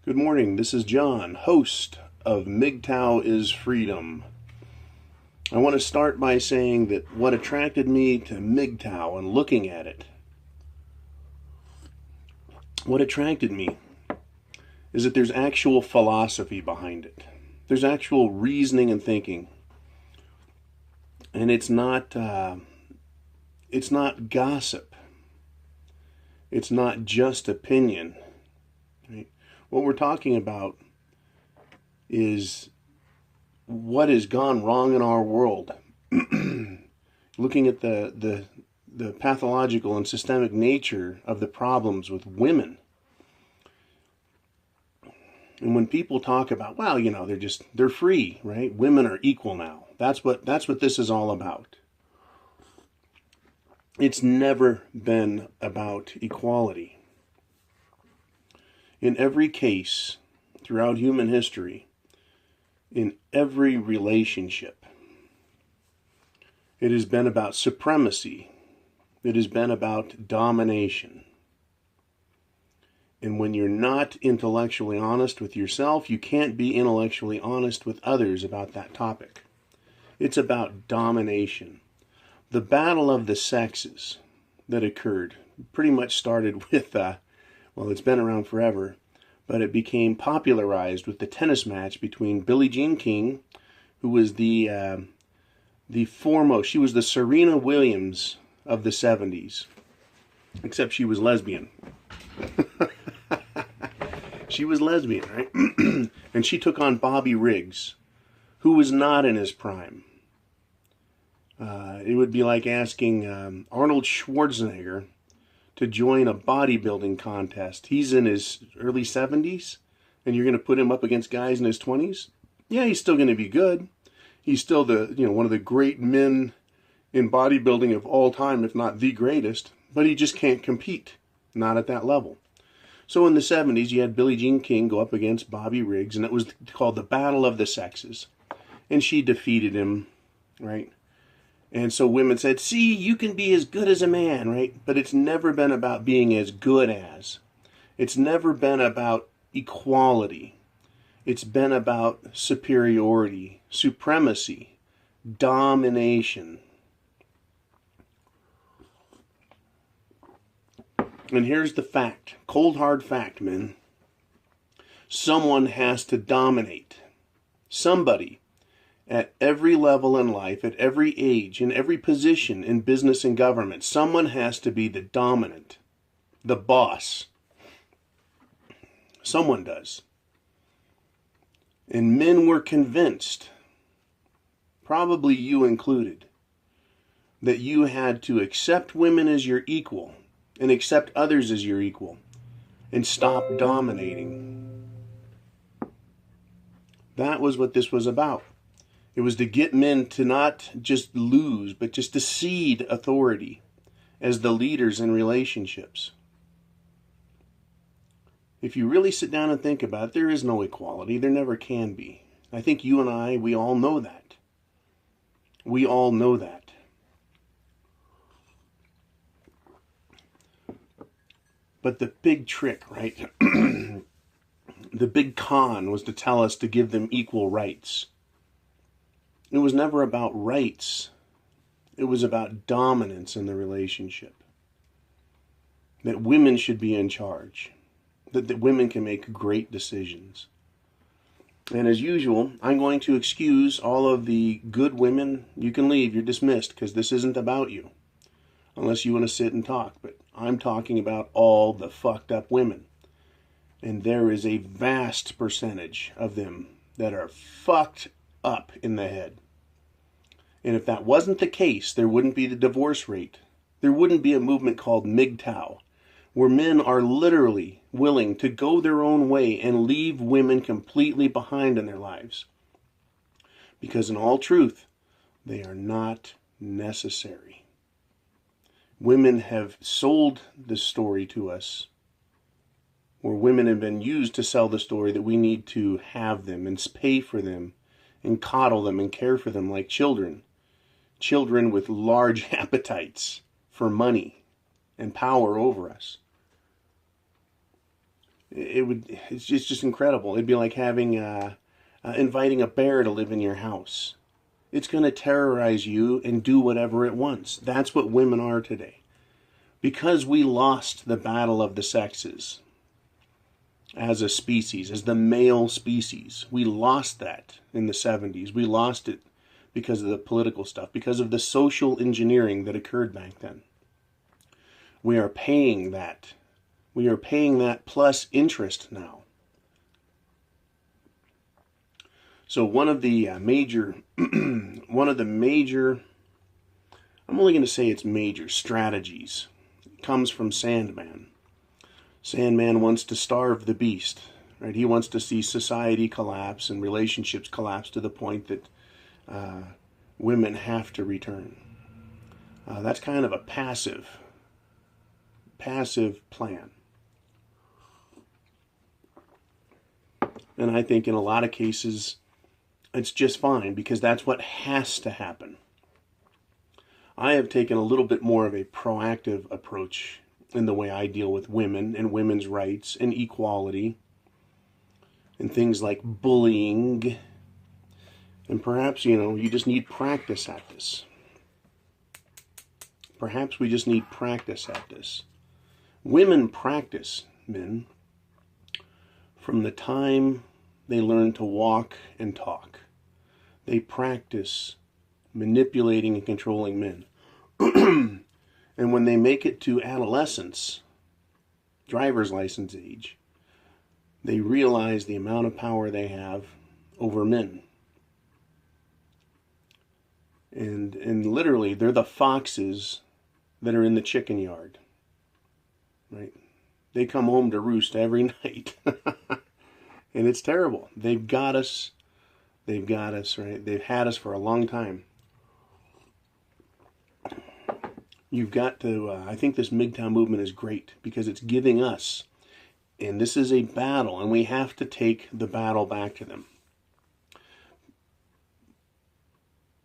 Good morning, this is John, host of MGTOW is Freedom. I want to start by saying that what attracted me to MGTOW and looking at it, what attracted me is that there's actual philosophy behind it. There's actual reasoning and thinking. And it's not gossip. It's not just opinion. Right? What we're talking about is what has gone wrong in our world. Looking at the pathological and systemic nature of the problems with women. And when people talk about, well, they're free, right? Women are equal now. That's what this is all about. It's never been about equality. In every case, throughout human history, in every relationship, it has been about supremacy. It has been about domination. And when you're not intellectually honest with yourself, you can't be intellectually honest with others about that topic. It's about domination. The battle of the sexes that occurred pretty much started with it's been around forever, but it became popularized with the tennis match between Billie Jean King, who was the foremost. She was the Serena Williams of the 70s, except she was lesbian. She was lesbian, right? And she took on Bobby Riggs, who was not in his prime. It would be like asking Arnold Schwarzenegger to join a bodybuilding contest. He's in his early 70s, and you're going to put him up against guys in his 20s? Yeah, he's still going to be good. He's still one of the great men in bodybuilding of all time, if not the greatest, but he just can't compete. Not at that level. So in the 70s, you had Billie Jean King go up against Bobby Riggs, and it was called the Battle of the Sexes. And she defeated him, right? And so women said, see, you can be as good as a man, right? But it's never been about being as good as. It's never been about equality. It's been about superiority, supremacy, domination. And here's the fact, cold hard fact, men. Someone has to dominate. Somebody. At every level in life, at every age, in every position in business and government, someone has to be the dominant, the boss. Someone does. And men were convinced, probably you included, that you had to accept women as your equal and accept others as your equal and stop dominating. That was what this was about. It was to get men to not just lose, but just to cede authority as the leaders in relationships. If you really sit down and think about it, there is no equality. There never can be. I think you and I, we all know that. We all know that. But the big trick, right? The big con was to tell us to give them equal rights. It was never about rights. It was about dominance in the relationship. That women should be in charge. That women can make great decisions. And as usual, I'm going to excuse all of the good women. You can leave. You're dismissed because this isn't about you. Unless you want to sit and talk. But I'm talking about all the fucked up women. And there is a vast percentage of them that are fucked up in the head. And if that wasn't the case, there wouldn't be the divorce rate. There wouldn't be a movement called MGTOW, where men are literally willing to go their own way and leave women completely behind in their lives. Because in all truth, they are not necessary. Women have sold this story to us, where women have been used to sell the story that we need to have them and pay for them and coddle them and care for them like children. Children with large appetites for money and power over us. It's just incredible. It'd be like having inviting a bear to live in your house. It's going to terrorize you and do whatever it wants. That's what women are today. Because we lost the battle of the sexes as a species, as the male species. We lost that in the 70s. We lost it because of the political stuff, because of the social engineering that occurred back then. We are paying that. We are paying that plus interest now. So one of the major, I'm only going to say it's major strategies, comes from Sandman. Sandman wants to starve the beast, right? He wants to see society collapse and relationships collapse to the point that women have to return. That's kind of a passive plan. And I think in a lot of cases, it's just fine because that's what has to happen. I have taken a little bit more of a proactive approach in the way I deal with women and women's rights and equality and things like bullying. And perhaps, you just need practice at this. Perhaps we just need practice at this. Women practice, men, from the time they learn to walk and talk. They practice manipulating and controlling men. And when they make it to adolescence, driver's license age, they realize the amount of power they have over men. And literally, they're the foxes that are in the chicken yard. Right? They come home to roost every night. And it's terrible. They've got us. They've got us, right? They've had us for a long time. You've got to, I think this MGTOW movement is great because it's giving us, and this is a battle, and we have to take the battle back to them.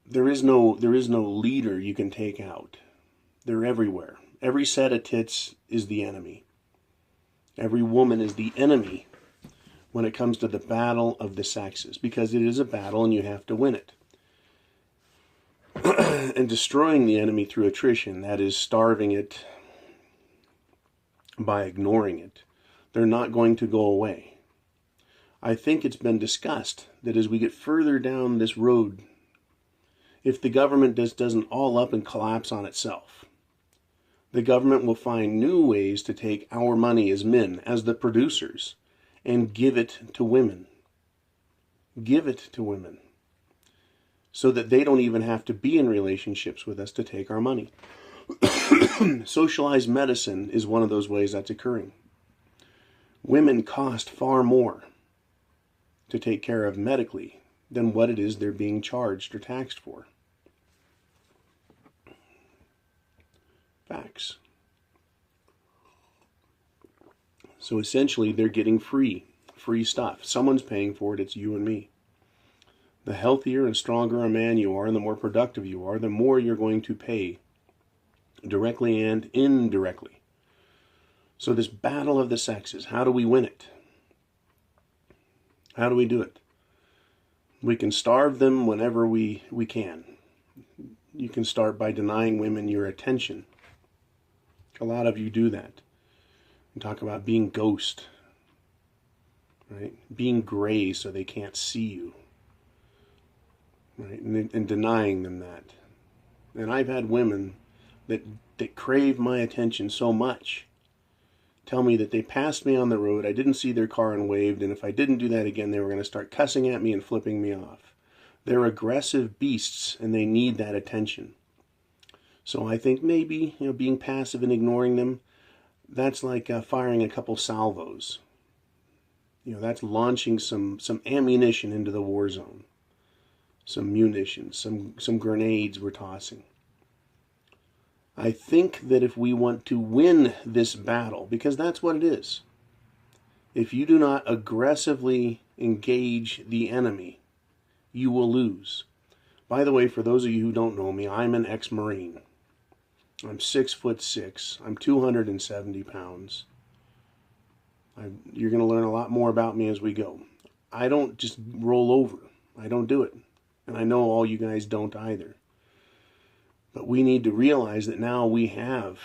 There is no leader you can take out. They're everywhere. Every set of tits is the enemy. Every woman is the enemy when it comes to the battle of the sexes, because it is a battle and you have to win it. And destroying the enemy through attrition, that is starving it by ignoring it, they're not going to go away. I think it's been discussed that as we get further down this road, if the government doesn't all up and collapse on itself, the government will find new ways to take our money as men, as the producers, and give it to women. Give it to women. So that they don't even have to be in relationships with us to take our money. Socialized medicine is one of those ways that's occurring. Women cost far more to take care of medically than what it is they're being charged or taxed for. Facts. So essentially, they're getting free stuff. Someone's paying for it. It's you and me. The healthier and stronger a man you are, and the more productive you are, the more you're going to pay, directly and indirectly. So this battle of the sexes, how do we win it? How do we do it? We can starve them whenever we can. You can start by denying women your attention. A lot of you do that. You talk about being ghost, right? Being gray so they can't see you. Right? And denying them that. And I've had women that crave my attention so much tell me that they passed me on the road, I didn't see their car and waved, and if I didn't do that again, they were going to start cussing at me and flipping me off. They're aggressive beasts, and they need that attention. So I think maybe, being passive and ignoring them, that's like firing a couple salvos. That's launching some ammunition into the war zone. Some munitions, some grenades we're tossing. I think that if we want to win this battle, because that's what it is, if you do not aggressively engage the enemy, you will lose. By the way, for those of you who don't know me, I'm an ex-Marine. I'm 6'6". I'm 270 pounds. You're going to learn a lot more about me as we go. I don't just roll over. I don't do it. And I know all you guys don't either. But we need to realize that now we have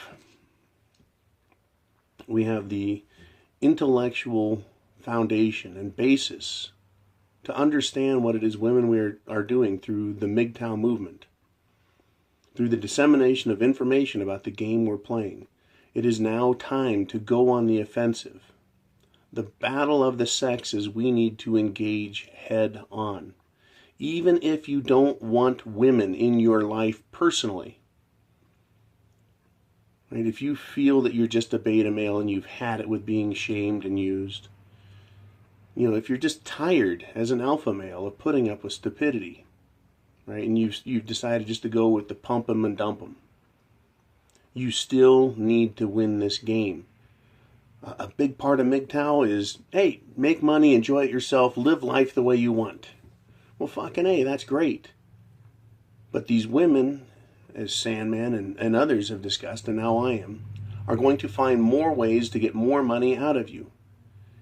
the intellectual foundation and basis to understand what it is women are doing through the MGTOW movement, through the dissemination of information about the game we're playing. It is now time to go on the offensive. The battle of the sexes we need to engage head on. Even if you don't want women in your life personally. Right? If you feel that you're just a beta male and you've had it with being shamed and used. If you're just tired as an alpha male of putting up with stupidity. Right? And you've decided just to go with the pump 'em and dump 'em. You still need to win this game. A big part of MGTOW is, hey, make money, enjoy it yourself, live life the way you want. Well, fucking A, that's great. But these women, as Sandman and others have discussed, and now I am, are going to find more ways to get more money out of you.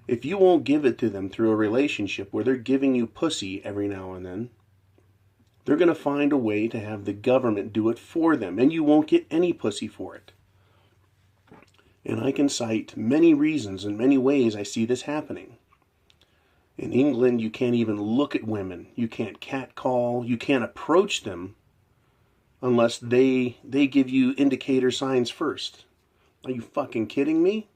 If you won't give it to them through a relationship where they're giving you pussy every now and then, they're going to find a way to have the government do it for them, and you won't get any pussy for it. And I can cite many reasons and many ways I see this happening. In England, you can't even look at women. You can't catcall. You can't approach them unless they give you indicator signs first. Are you fucking kidding me?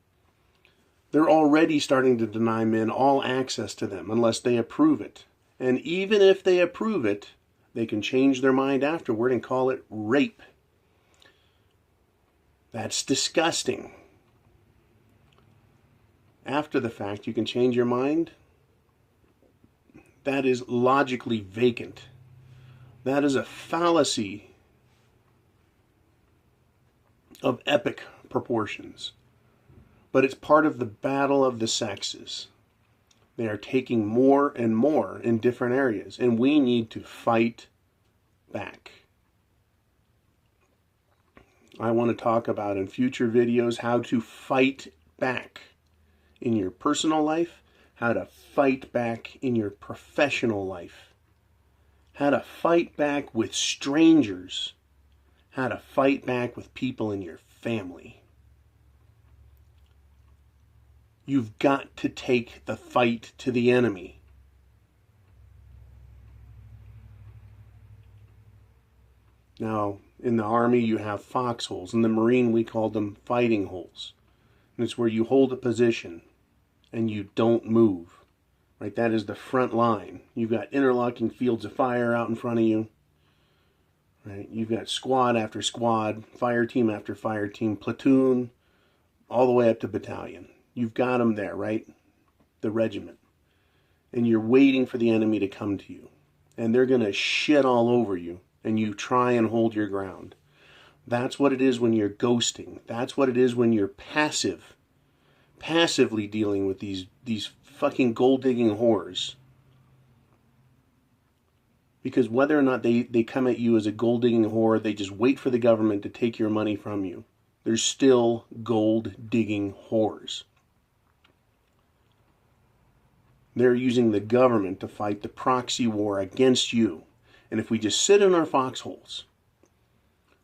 They're already starting to deny men all access to them unless they approve it. And even if they approve it, they can change their mind afterward and call it rape. That's disgusting. After the fact, you can change your mind. That is logically vacant. That is a fallacy of epic proportions. But it's part of the battle of the sexes. They are taking more and more in different areas, and we need to fight back. I want to talk about in future videos how to fight back in your personal life, how to fight back in your professional life, how to fight back with strangers, how to fight back with people in your family. You've got to take the fight to the enemy. Now, in the Army, you have foxholes. In the Marine, we call them fighting holes. And it's where you hold a position and you don't move. Right? That is the front line. You've got interlocking fields of fire out in front of you. Right? You've got squad after squad, fire team after fire team, platoon, all the way up to battalion. You've got them there, right? The regiment. And you're waiting for the enemy to come to you. And they're going to shit all over you. And you try and hold your ground. That's what it is when you're ghosting. That's what it is when you're passively dealing with these fucking gold-digging whores. Because whether or not they come at you as a gold-digging whore, they just wait for the government to take your money from you. They're still gold-digging whores. They're using the government to fight the proxy war against you. And if we just sit in our foxholes,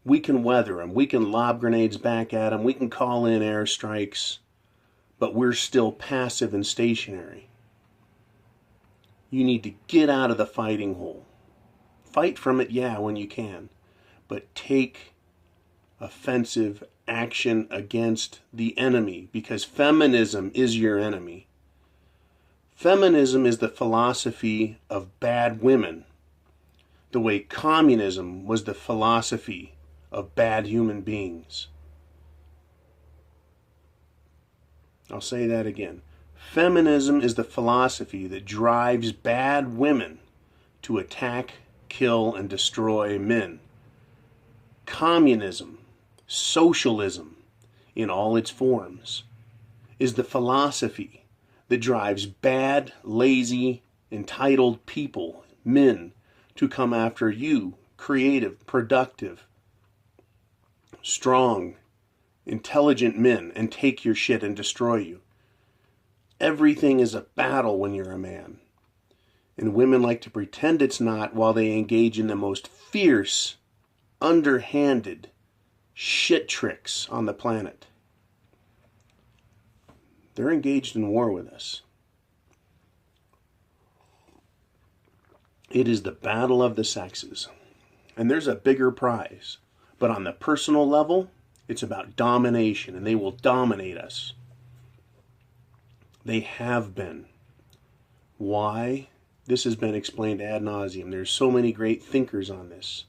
we can weather them. We can lob grenades back at them. We can call in airstrikes. But we're still passive and stationary. You need to get out of the fighting hole. Fight from it, yeah, when you can. But take offensive action against the enemy. Because feminism is your enemy. Feminism is the philosophy of bad women. The way communism was the philosophy of bad human beings. I'll say that again. Feminism is the philosophy that drives bad women to attack, kill, and destroy men. Communism, socialism, in all its forms, is the philosophy that drives bad, lazy, entitled people, men, to come after you, creative, productive, strong, intelligent men, and take your shit and destroy you. Everything is a battle when you're a man. And women like to pretend it's not while they engage in the most fierce, underhanded shit tricks on the planet. They're engaged in war with us. It is the battle of the sexes. And there's a bigger prize. But on the personal level, it's about domination, and they will dominate us. They have been. Why? This has been explained ad nauseum. There's so many great thinkers on this.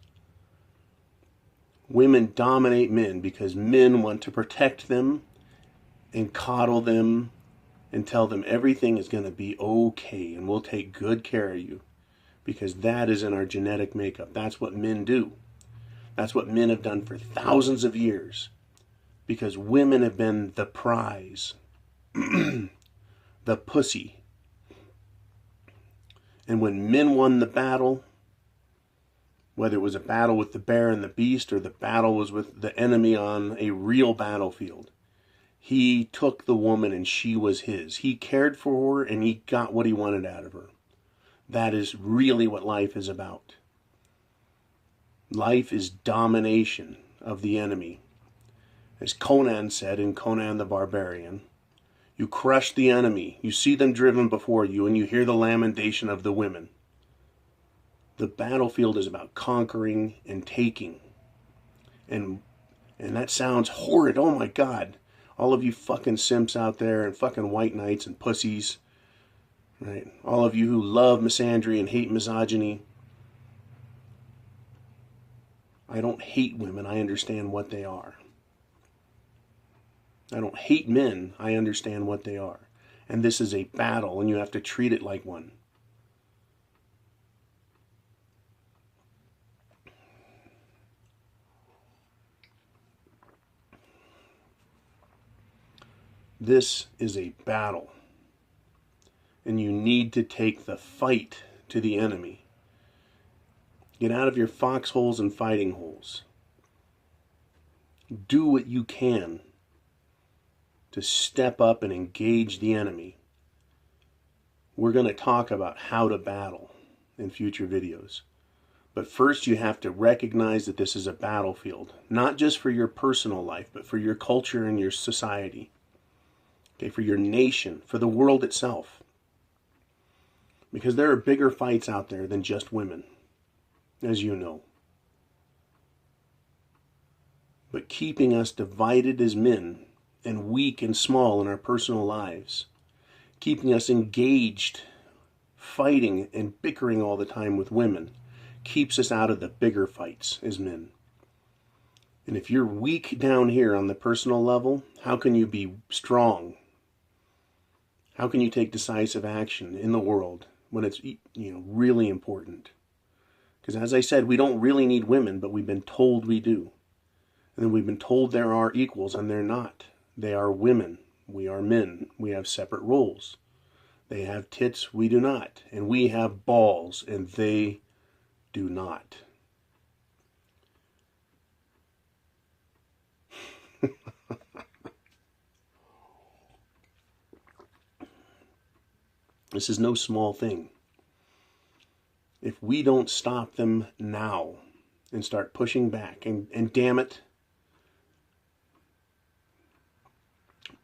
Women dominate men because men want to protect them and coddle them and tell them everything is going to be okay and we'll take good care of you, because that is in our genetic makeup. That's what men do. That's what men have done for thousands of years, because women have been the prize, the pussy. And when men won the battle, whether it was a battle with the bear and the beast or the battle was with the enemy on a real battlefield, he took the woman and she was his. He cared for her and he got what he wanted out of her. That is really what life is about. Life is domination of the enemy. As Conan said in Conan the Barbarian, you crush the enemy, you see them driven before you, and you hear the lamentation of the women. The battlefield is about conquering and taking. And that sounds horrid. Oh my God. All of you fucking simps out there and fucking white knights and pussies. Right? All of you who love misandry and hate misogyny. I don't hate women. I understand what they are. I don't hate men. I understand what they are. And this is a battle, and you have to treat it like one. This is a battle. And you need to take the fight to the enemy. Get out of your foxholes and fighting holes. Do what you can to step up and engage the enemy. We're going to talk about how to battle in future videos. But first you have to recognize that this is a battlefield. Not just for your personal life, but for your culture and your society. Okay, for your nation, for the world itself. Because there are bigger fights out there than just women, as you know. But keeping us divided as men and weak and small in our personal lives, keeping us engaged, fighting and bickering all the time with women, keeps us out of the bigger fights as men. And if you're weak down here on the personal level, how can you be strong? How can you take decisive action in the world when it's, really important? Because as I said, we don't really need women, but we've been told we do. And then we've been told there are equals, and they're not. They are women. We are men. We have separate roles. They have tits, we do not. And we have balls, and they do not. This is no small thing. If we don't stop them now and start pushing back, and damn it,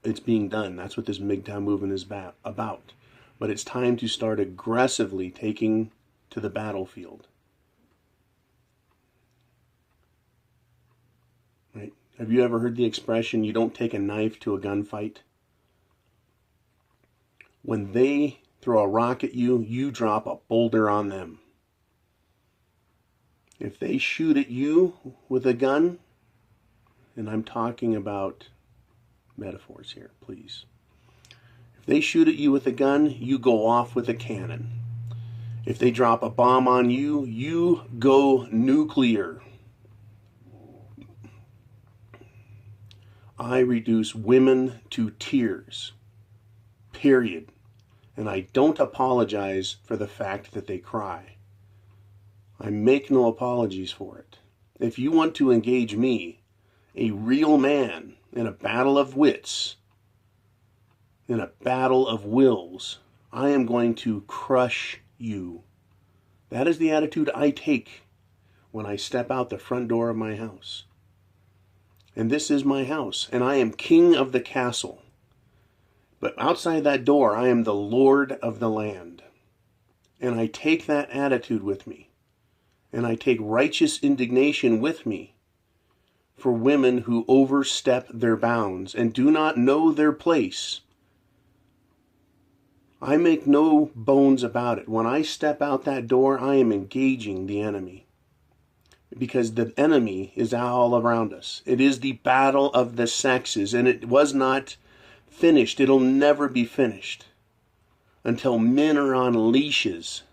it's being done. That's what this MGTOW movement is about. But it's time to start aggressively taking to the battlefield. Right? Have you ever heard the expression, you don't take a knife to a gunfight? When they throw a rock at you, you drop a boulder on them. If they shoot at you with a gun, and I'm talking about metaphors here, please. If they shoot at you with a gun, you go off with a cannon. If they drop a bomb on you, you go nuclear. I reduce women to tears. Period. And I don't apologize for the fact that they cry. I make no apologies for it. If you want to engage me, a real man, in a battle of wits, in a battle of wills. I am going to crush you. That is the attitude I take when I step out the front door of my house. And this is my house, and I am king of the castle. But outside that door, I am the Lord of the land. And I take that attitude with me. And I take righteous indignation with me for women who overstep their bounds and do not know their place. I make no bones about it. When I step out that door, I am engaging the enemy. Because the enemy is all around us. It is the battle of the sexes, and it was not finished. It'll never be finished until men are on leashes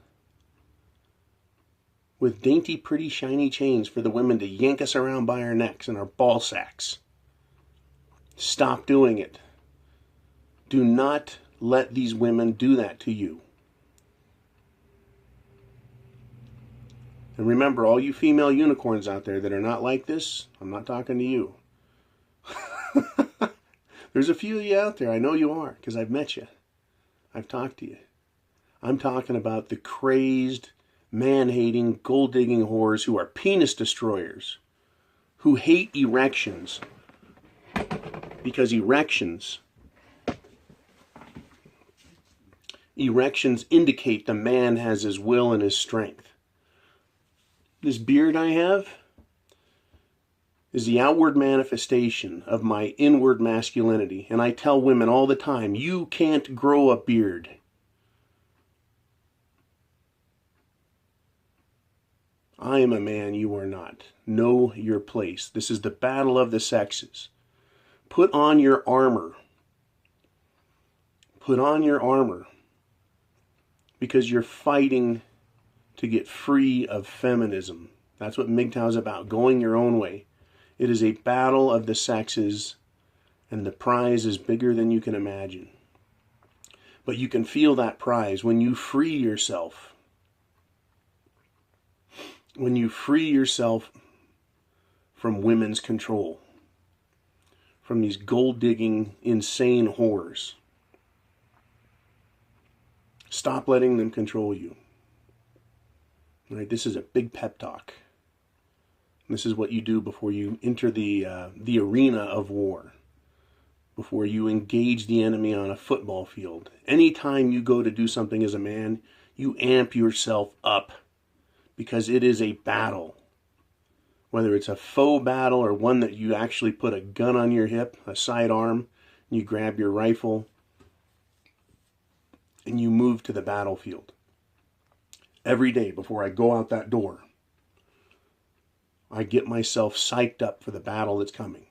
with dainty, pretty, shiny chains for the women to yank us around by our necks and our ball sacks. Stop doing it. Do not let these women do that to you. And remember, all you female unicorns out there that are not like this, I'm not talking to you. There's a few of you out there. I know you are, because I've met you. I've talked to you. I'm talking about the crazed, man-hating, gold-digging whores who are penis destroyers, who hate erections, because erections indicate the man has his will and his strength. This beard I have is the outward manifestation of my inward masculinity. And I tell women all the time, you can't grow a beard. I am a man, you are not. Know your place. This is the battle of the sexes. Put on your armor. Put on your armor. Because you're fighting to get free of feminism. That's what MGTOW is about, going your own way. It is a battle of the sexes, and the prize is bigger than you can imagine. But you can feel that prize when you free yourself. When you free yourself from women's control. From these gold-digging, insane whores. Stop letting them control you. All right, this is a big pep talk. This is what you do before you enter the arena of war. Before you engage the enemy on a football field. Anytime you go to do something as a man, you amp yourself up. Because it is a battle. Whether it's a faux battle or one that you actually put a gun on your hip, a sidearm, and you grab your rifle, and you move to the battlefield. Every day before I go out that door, I get myself psyched up for the battle that's coming.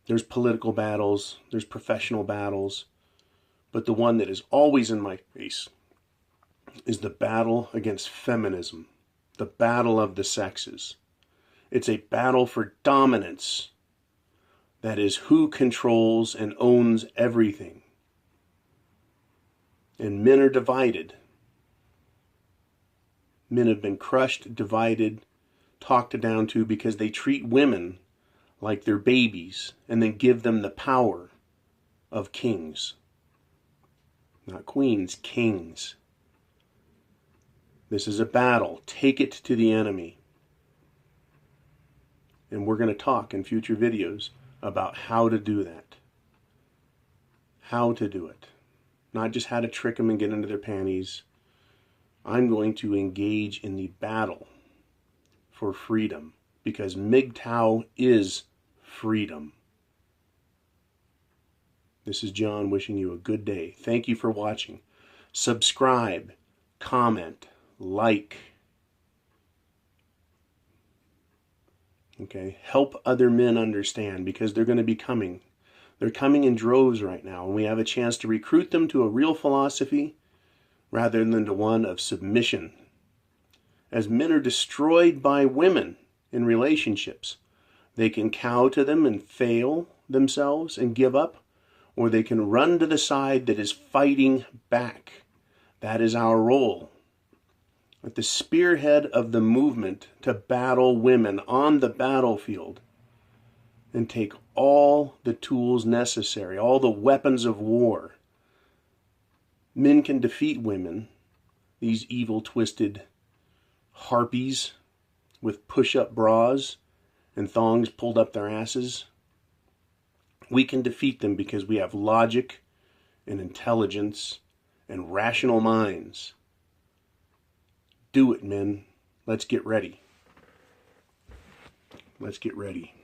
There's political battles, there's professional battles, but the one that is always in my face is the battle against feminism, the battle of the sexes. It's a battle for dominance. That is who controls and owns everything. And men are divided. Men have been crushed, divided, talked down to because they treat women like they're babies and then give them the power of kings. Not queens, kings. This is a battle. Take it to the enemy. And we're going to talk in future videos about how to do that. How to do it. Not just how to trick them and get into their panties. I'm going to engage in the battle for freedom. Because MGTOW is freedom. This is John wishing you a good day. Thank you for watching. Subscribe, comment, like. Okay, help other men understand because they're going to be coming. They're coming in droves right now, and we have a chance to recruit them to a real philosophy rather than to one of submission. As men are destroyed by women in relationships, they can cow to them and fail themselves and give up, or they can run to the side that is fighting back. That is our role. At the spearhead of the movement to battle women on the battlefield and take all the tools necessary, all the weapons of war. Men can defeat women, these evil, twisted harpies with push-up bras and thongs pulled up their asses. We can defeat them because we have logic and intelligence and rational minds. Do it, men. Let's get ready. Let's get ready.